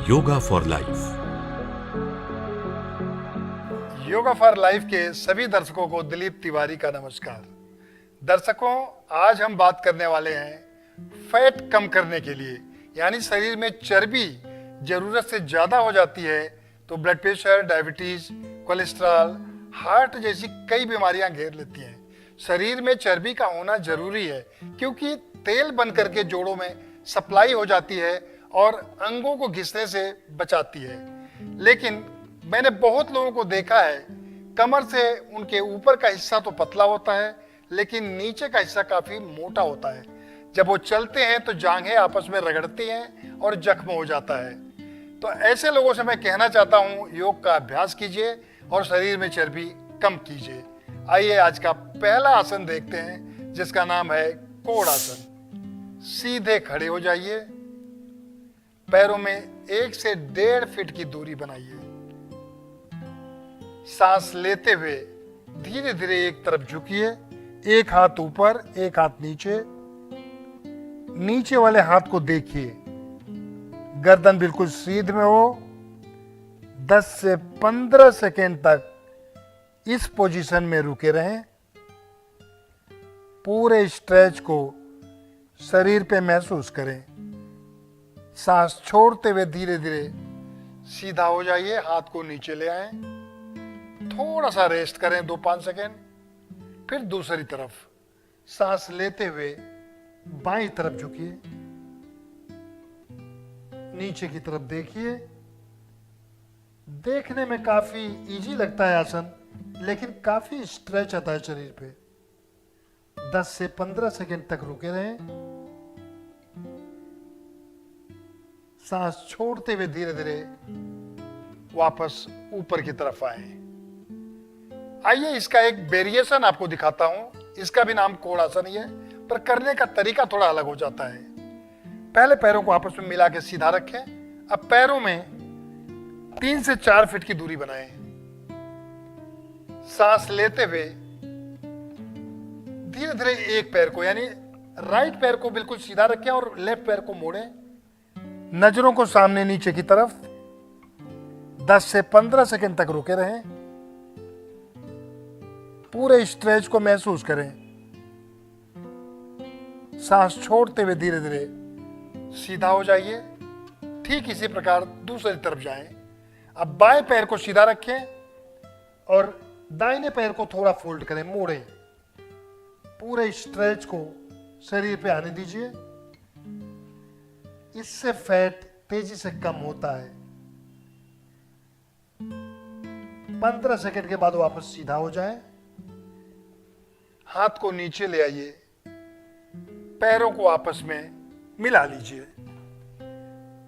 Yoga for life. Yoga for life के सभी दर्शकों को दिलीप तिवारी का नमस्कार। दर्शकों, आज हम बात करने वाले हैं फैट कम करने के लिए, यानी शरीर में चर्बी जरूरत से ज्यादा हो जाती है तो blood pressure, diabetes, cholesterol, heart जैसी कई बीमारियां घेर लेती हैं। शरीर में चर्बी का होना जरूरी है क्योंकि तेल बन करके जोड़ों में सप्लाई हो जाती है और अंगों को घिसने से बचाती है। लेकिन मैंने बहुत लोगों को देखा है, कमर से उनके ऊपर का हिस्सा तो पतला होता है लेकिन नीचे का हिस्सा काफी मोटा होता है। जब वो चलते हैं तो जांघें आपस में रगड़ती हैं और जख्म हो जाता है। तो ऐसे लोगों से मैं कहना चाहता हूँ, योग का अभ्यास कीजिए और शरीर में चर्बी कम कीजिए। आइए आज का पहला आसन देखते हैं जिसका नाम है कोण आसन। सीधे खड़े हो जाइए, पैरों में 1 से 1.5 फीट की दूरी बनाइए। सांस लेते हुए धीरे धीरे एक तरफ झुकिए, एक हाथ ऊपर, एक हाथ नीचे। नीचे वाले हाथ को देखिए, गर्दन बिल्कुल सीध में हो। 10 से 15 सेकेंड तक इस पोजीशन में रुके रहें। पूरे स्ट्रेच को शरीर पे महसूस करें। सांस छोड़ते हुए धीरे धीरे सीधा हो जाइए, हाथ को नीचे ले आएं। थोड़ा सा रेस्ट करें 2-5 सेकेंड, फिर दूसरी तरफ सांस लेते हुए बाईं तरफ झुकिए, नीचे की तरफ देखिए। देखने में काफी इजी लगता है आसन, लेकिन काफी स्ट्रेच आता है शरीर पे। 10 से 15 सेकेंड तक रुके रहें। सांस छोड़ते हुए धीरे धीरे वापस ऊपर की तरफ आए। आइए इसका एक वेरिएशन आपको दिखाता हूं। इसका भी नाम कोण आसन ही है, पर करने का तरीका थोड़ा अलग हो जाता है। पहले पैरों को आपस में मिला के सीधा रखें। अब पैरों में 3 से 4 फीट की दूरी बनाएं। सांस लेते हुए धीरे धीरे एक पैर को, यानी राइट पैर को बिल्कुल सीधा रखें और लेफ्ट पैर को मोड़ें। नजरों को सामने नीचे की तरफ 10 से 15 सेकंड तक रुके रहें। पूरे स्ट्रेच को महसूस करें। सांस छोड़ते हुए धीरे धीरे सीधा हो जाइए। ठीक इसी प्रकार दूसरी तरफ जाएं। अब बाएं पैर को सीधा रखें और दाहिने पैर को थोड़ा फोल्ड करें, मोड़ें। पूरे स्ट्रेच को शरीर पे आने दीजिए। इससे फैट तेजी से कम होता है। 15 सेकंड के बाद वापस सीधा हो जाए। हाथ को नीचे ले आइए, पैरों को आपस में मिला लीजिए।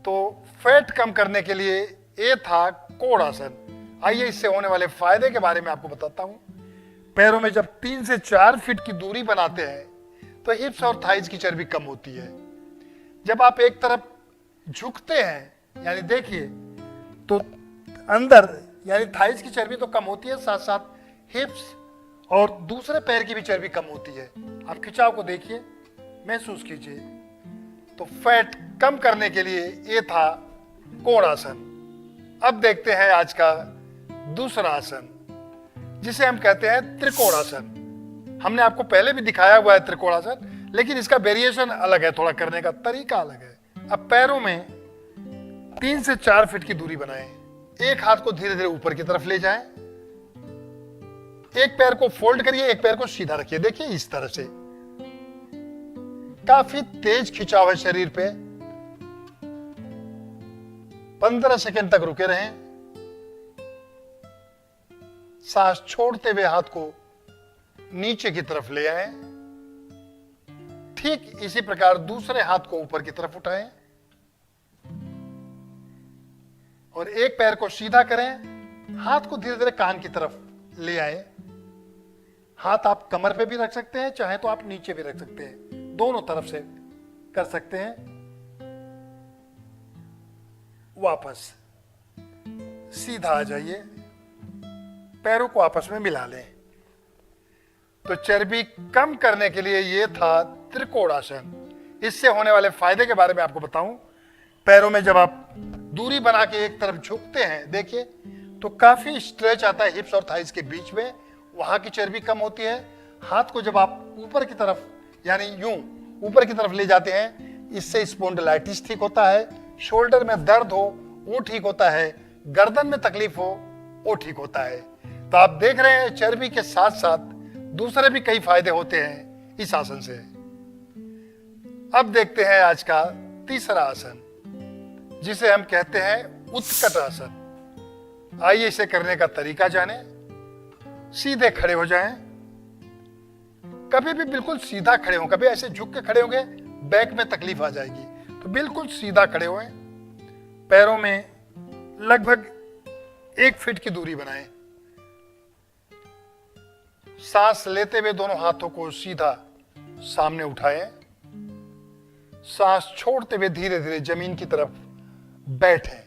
तो फैट कम करने के लिए ये था कोण आसन। आइए इससे होने वाले फायदे के बारे में आपको बताता हूं। पैरों में जब 3 से 4 फीट की दूरी बनाते हैं तो हिप्स और थाइज की चर्बी कम होती है। जब आप एक तरफ झुकते हैं, यानी देखिए, तो अंदर यानी थाइज की चर्बी तो कम होती है, साथ साथ हिप्स और दूसरे पैर की भी चर्बी कम होती है। आप खिंचाव को देखिए, महसूस कीजिए। तो फैट कम करने के लिए ये था कोण आसन। अब देखते हैं आज का दूसरा आसन, जिसे हम कहते हैं त्रिकोणासन। हमने आपको पहले भी दिखाया हुआ है त्रिकोणासन, लेकिन इसका वेरिएशन अलग है, थोड़ा करने का तरीका अलग है। अब पैरों में 3 से 4 फीट की दूरी बनाएं। एक हाथ को धीरे धीरे ऊपर की तरफ ले जाएं। एक पैर को फोल्ड करिए, एक पैर को सीधा रखिए। देखिए इस तरह से काफी तेज खिंचाव है शरीर पे। 15 सेकंड तक रुके रहें। सांस छोड़ते हुए हाथ को नीचे की तरफ ले आएं। ठीक इसी प्रकार दूसरे हाथ को ऊपर की तरफ उठाएं और एक पैर को सीधा करें। हाथ को धीरे धीरे कान की तरफ ले आए। हाथ आप कमर पे भी रख सकते हैं, चाहे तो आप नीचे भी रख सकते हैं, दोनों तरफ से कर सकते हैं। वापस सीधा आ जाइए, पैरों को आपस में मिला लें। तो चर्बी कम करने के लिए यह था त्रिकोणासन। इससे होने वाले फायदे के बारे में आपको बताऊं। पैरों में जब आप दूरी बना के एक तरफ झुकते हैं, देखिए तो काफी स्ट्रेच आता है हिप्स और थाइस के बीच में, वहां की चर्बी कम होती है। हाथ को जब आप ऊपर की तरफ यानी यूं ऊपर की तरफ ले जाते हैं, इससे स्पॉन्डिलाइटिस ठीक होता है, शोल्डर में दर्द हो वो ठीक होता है, गर्दन में तकलीफ हो वो ठीक होता है। तो आप देख रहे हैं चर्बी के साथ साथ दूसरे भी कई फायदे होते हैं इस आसन से। अब देखते हैं आज का तीसरा आसन, जिसे हम कहते हैं उत्कट आसन। आइए इसे करने का तरीका जाने। सीधे खड़े हो जाएं, कभी भी बिल्कुल सीधा खड़े हो, कभी ऐसे झुक के खड़े होंगे बैक में तकलीफ आ जाएगी, तो बिल्कुल सीधा खड़े हों। पैरों में लगभग 1 फीट की दूरी बनाएं। सांस लेते हुए दोनों हाथों को सीधा सामने उठाएं। सांस छोड़ते हुए धीरे धीरे जमीन की तरफ बैठें।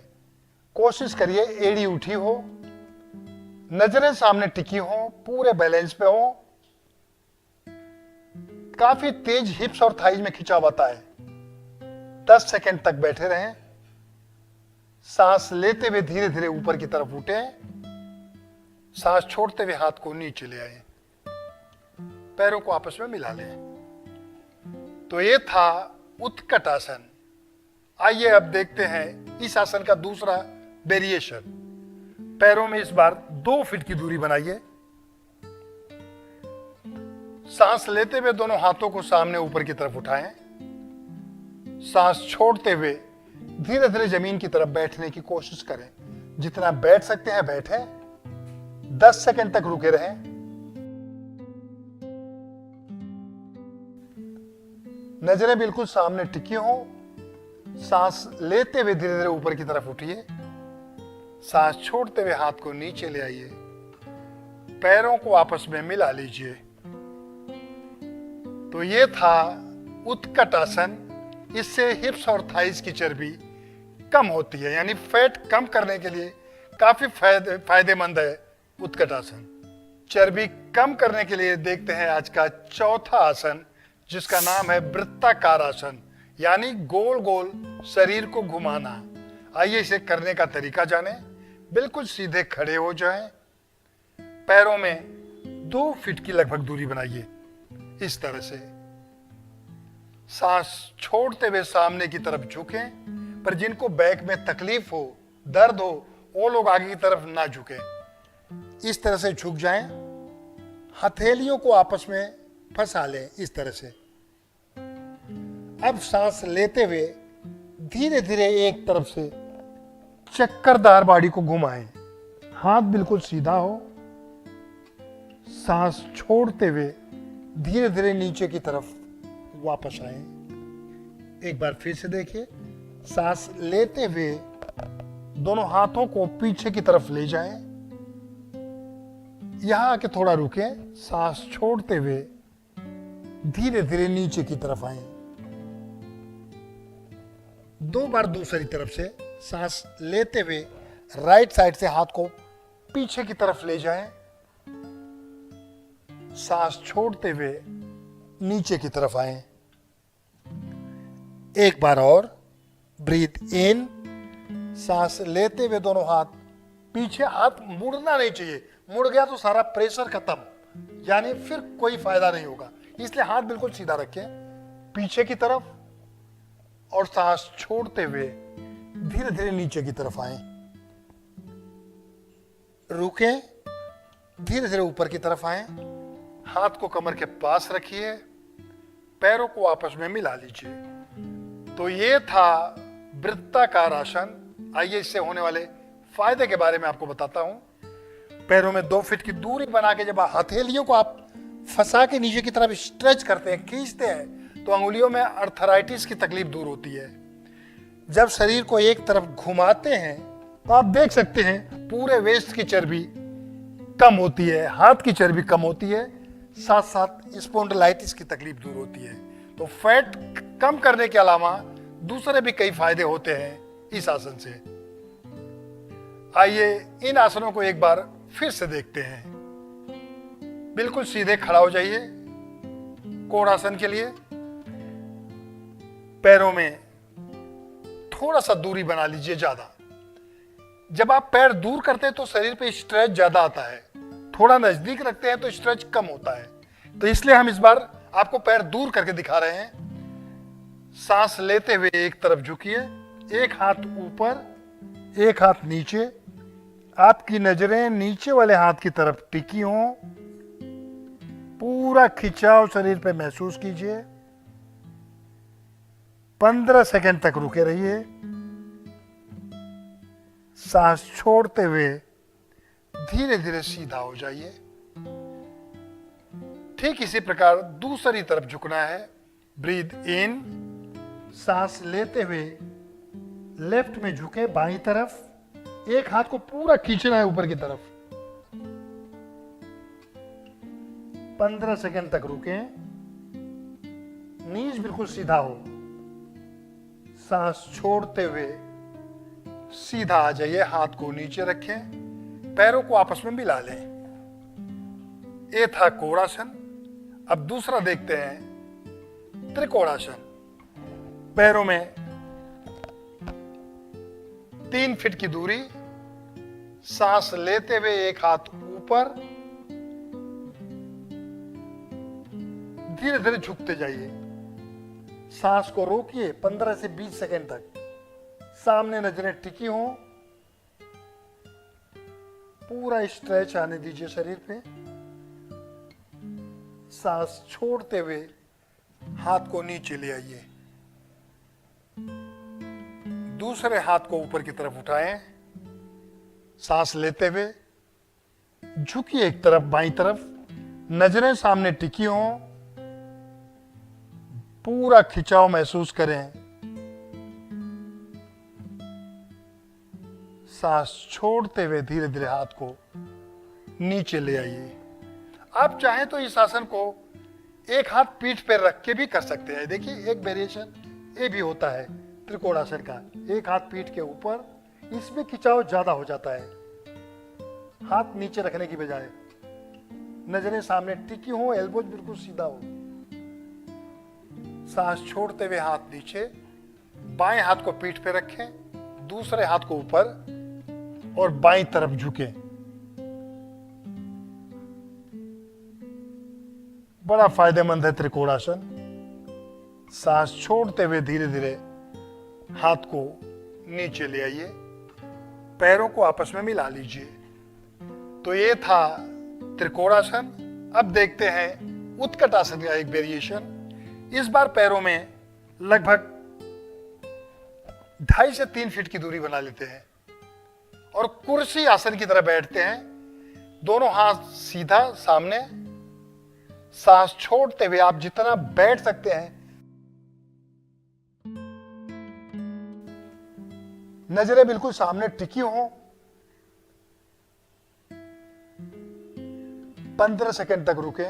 कोशिश करिए एड़ी उठी हो, नजरें सामने टिकी हो, पूरे बैलेंस पे हो। काफी तेज हिप्स और थाइज में खिंचाव आता है। 10 सेकंड तक बैठे रहें। सांस लेते हुए धीरे धीरे ऊपर की तरफ उठे। सांस छोड़ते हुए हाथ को नीचे ले आए, पैरों को आपस में मिला लें। तो ये था उत्कट आसन। आइए अब देखते हैं इस आसन का दूसरा वेरिएशन। पैरों में इस बार 2 फीट की दूरी बनाइए। सांस लेते हुए दोनों हाथों को सामने ऊपर की तरफ उठाएं। सांस छोड़ते हुए धीरे धीरे जमीन की तरफ बैठने की कोशिश करें। जितना बैठ सकते हैं बैठें। 10 सेकंड तक रुके रहें। नजरें बिल्कुल सामने टिकी हो। सांस लेते हुए धीरे धीरे ऊपर की तरफ उठिए। सांस छोड़ते हुए हाथ को नीचे ले आइए, पैरों को आपस में मिला लीजिए। तो ये था उत्कट आसन। इससे हिप्स और थाइस की चर्बी कम होती है, यानी फैट कम करने के लिए काफी फायदेमंद है उत्कट आसन। चर्बी कम करने के लिए देखते हैं आज का चौथा आसन, जिसका नाम है वृत्ताकार आसन, यानी गोल गोल शरीर को घुमाना। आइए इसे करने का तरीका जाने। बिल्कुल सीधे खड़े हो जाएं। पैरों में 2 फीट की लगभग दूरी बनाइए, इस तरह से। सांस छोड़ते हुए सामने की तरफ झुकें, पर जिनको बैक में तकलीफ हो, दर्द हो, वो लोग आगे की तरफ ना झुकें। इस तरह से झुक जाएं। हथेलियों को आपस में फंसा लें, इस तरह से। अब सांस लेते हुए धीरे धीरे एक तरफ से चक्करदार बॉडी को घुमाएं। हाथ बिल्कुल सीधा हो। सांस छोड़ते हुए धीरे धीरे नीचे की तरफ वापस आए। एक बार फिर से देखिए। सांस लेते हुए दोनों हाथों को पीछे की तरफ ले जाएं। यहां आके थोड़ा रुकें। सांस छोड़ते हुए धीरे धीरे नीचे की तरफ आए। 2 बार दूसरी तरफ से सांस लेते हुए राइट साइड से हाथ को पीछे की तरफ ले जाएं। सांस छोड़ते हुए नीचे की तरफ आए। एक बार और। ब्रीथ इन। सांस लेते हुए दोनों हाथ पीछे। हाथ मुड़ना नहीं चाहिए, मुड़ गया तो सारा प्रेशर खत्म, यानी फिर कोई फायदा नहीं होगा। इसलिए हाथ बिल्कुल सीधा रखें पीछे की तरफ, और सांस छोड़ते हुए धीरे धीरे नीचे की तरफ आए। रुकें, धीरे धीरे ऊपर की तरफ आए। हाथ को कमर के पास रखिए, पैरों को आपस में मिला लीजिए। तो ये था वृत्ताकार आसन। आइए इससे होने वाले फायदे के बारे में आपको बताता हूं। पैरों में 2 फीट की दूरी बना के जब हथेलियों को आप फंसा के नीचे की तरफ स्ट्रेच करते हैं, खींचते हैं, तो अंगुलियों में अर्थराइटिस की तकलीफ दूर होती है। जब शरीर को एक तरफ घुमाते हैं तो आप देख सकते हैं पूरे वेस्ट की चर्बी कम होती है, हाथ की चर्बी कम होती है, साथ साथ स्पॉन्डिलाइटिस की तकलीफ दूर होती है। तो फैट कम करने के अलावा दूसरे भी कई फायदे होते हैं इस आसन से। आइए इन आसनों को एक बार फिर से देखते हैं। बिल्कुल सीधे खड़ा हो जाइए कोणासन के लिए। पैरों में थोड़ा सा दूरी बना लीजिए, ज्यादा जब आप पैर दूर करते हैं तो शरीर पे स्ट्रेच ज्यादा आता है, थोड़ा नजदीक रखते हैं तो स्ट्रेच कम होता है। तो इसलिए हम इस बार आपको पैर दूर करके दिखा रहे हैं। सांस लेते हुए एक तरफ झुकिए, एक हाथ ऊपर, एक हाथ नीचे। आपकी नजरें नीचे वाले हाथ की तरफ टिकी हों। पूरा खिंचाव शरीर पे महसूस कीजिए। 15 सेकंड तक रुके रहिए। सांस छोड़ते हुए धीरे धीरे सीधा हो जाइए। ठीक इसी प्रकार दूसरी तरफ झुकना है। ब्रीथ इन, सांस लेते हुए लेफ्ट में झुके बाईं तरफ, एक हाथ को पूरा खींचना है ऊपर की तरफ। 15 सेकंड तक रुकें, नीज बिल्कुल सीधा हो। सांस छोड़ते हुए सीधा आ जाइए, हाथ को नीचे रखें, पैरों को आपस में मिला लें। ये था कोणासन। अब दूसरा देखते हैं त्रिकोणासन। पैरों में 3 फीट की दूरी, सांस लेते हुए एक हाथ ऊपर, धीरे धीरे झुकते जाइए। सांस को रोकिए 15 से 20 सेकंड तक। सामने नजरें टिकी हों, पूरा स्ट्रेच आने दीजिए शरीर पे। सांस छोड़ते हुए हाथ को नीचे ले आइए। दूसरे हाथ को ऊपर की तरफ उठाएं। सांस लेते हुए झुकिए एक तरफ बाईं तरफ, नजरें सामने टिकी हों, पूरा खिंचाव महसूस करें। सांस छोड़ते हुए धीरे धीरे हाथ को नीचे ले आइए। आप चाहें तो इस आसन को एक हाथ पीठ पर रख के भी कर सकते हैं। देखिए एक वेरिएशन ये भी होता है त्रिकोणासन का। एक हाथ पीठ के ऊपर, इसमें खिंचाव ज्यादा हो जाता है। हाथ नीचे रखने की बजाय नजरें सामने टिकी हो, एल्बोज बिल्कुल सीधा हो। सांस छोड़ते हुए हाथ नीचे, बाएं हाथ को पीठ पे रखें, दूसरे हाथ को ऊपर और बाईं तरफ झुकें। बड़ा फायदेमंद है त्रिकोणासन। सांस छोड़ते हुए धीरे धीरे हाथ को नीचे ले आइए, पैरों को आपस में मिला लीजिए। तो ये था त्रिकोणासन। अब देखते हैं उत्कटासन का एक वेरिएशन। इस बार पैरों में लगभग 2.5 से 3 फीट की दूरी बना लेते हैं और कुर्सी आसन की तरह बैठते हैं। दोनों हाथ सीधा सामने। सांस छोड़ते हुए आप जितना बैठ सकते हैं, नजरें बिल्कुल सामने टिकी हों। 15 सेकंड तक रुके।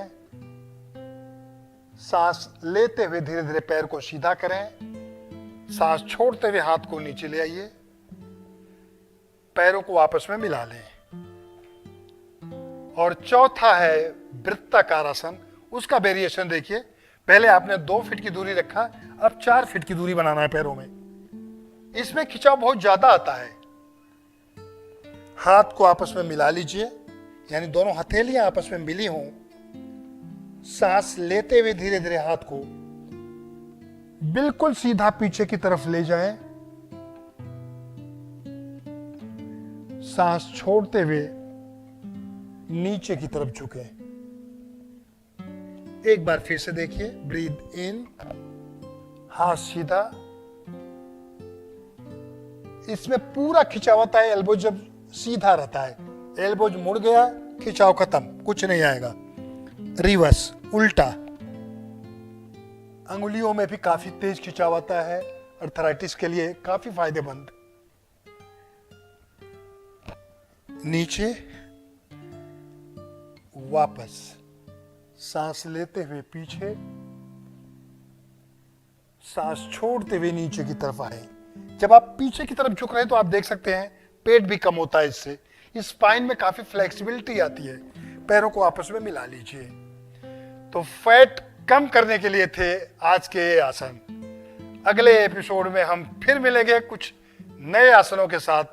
सांस लेते हुए धीरे धीरे पैर को सीधा करें। सांस छोड़ते हुए हाथ को नीचे ले आइए, पैरों को आपस में मिला लें। और चौथा है वृत्ताकार आसन। उसका वेरिएशन देखिए। पहले आपने 2 फीट की दूरी रखा, अब 4 फीट की दूरी बनाना है पैरों में। इसमें खिंचाव बहुत ज्यादा आता है। हाथ को आपस में मिला लीजिए, यानी दोनों हथेलियां आपस में मिली हों। सांस लेते हुए धीरे धीरे हाथ को बिल्कुल सीधा पीछे की तरफ ले जाएं। सांस छोड़ते हुए नीचे की तरफ झुकें। एक बार फिर से देखिए। ब्रीथ इन, हाथ सीधा। इसमें पूरा खिंचाव होता है। एल्बो जब सीधा रहता है, एल्बोज मुड़ गया, खिंचाव खत्म, कुछ नहीं आएगा। रिवर्स, उल्टा। अंगुलियों में भी काफी तेज खिंचाव आता है, अर्थराइटिस के लिए काफी फायदेमंद। नीचे, वापस, सांस लेते हुए पीछे, सांस छोड़ते हुए नीचे की तरफ आए। जब आप पीछे की तरफ झुक रहे हैं तो आप देख सकते हैं पेट भी कम होता है इससे। स्पाइन में काफी फ्लेक्सिबिलिटी आती है। पैरों को आपस में मिला लीजिए। तो फैट कम करने के लिए थे आज के ये आसन। अगले एपिसोड में हम फिर मिलेंगे कुछ नए आसनों के साथ।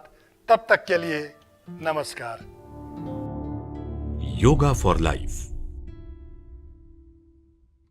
तब तक के लिए नमस्कार। Yoga for life.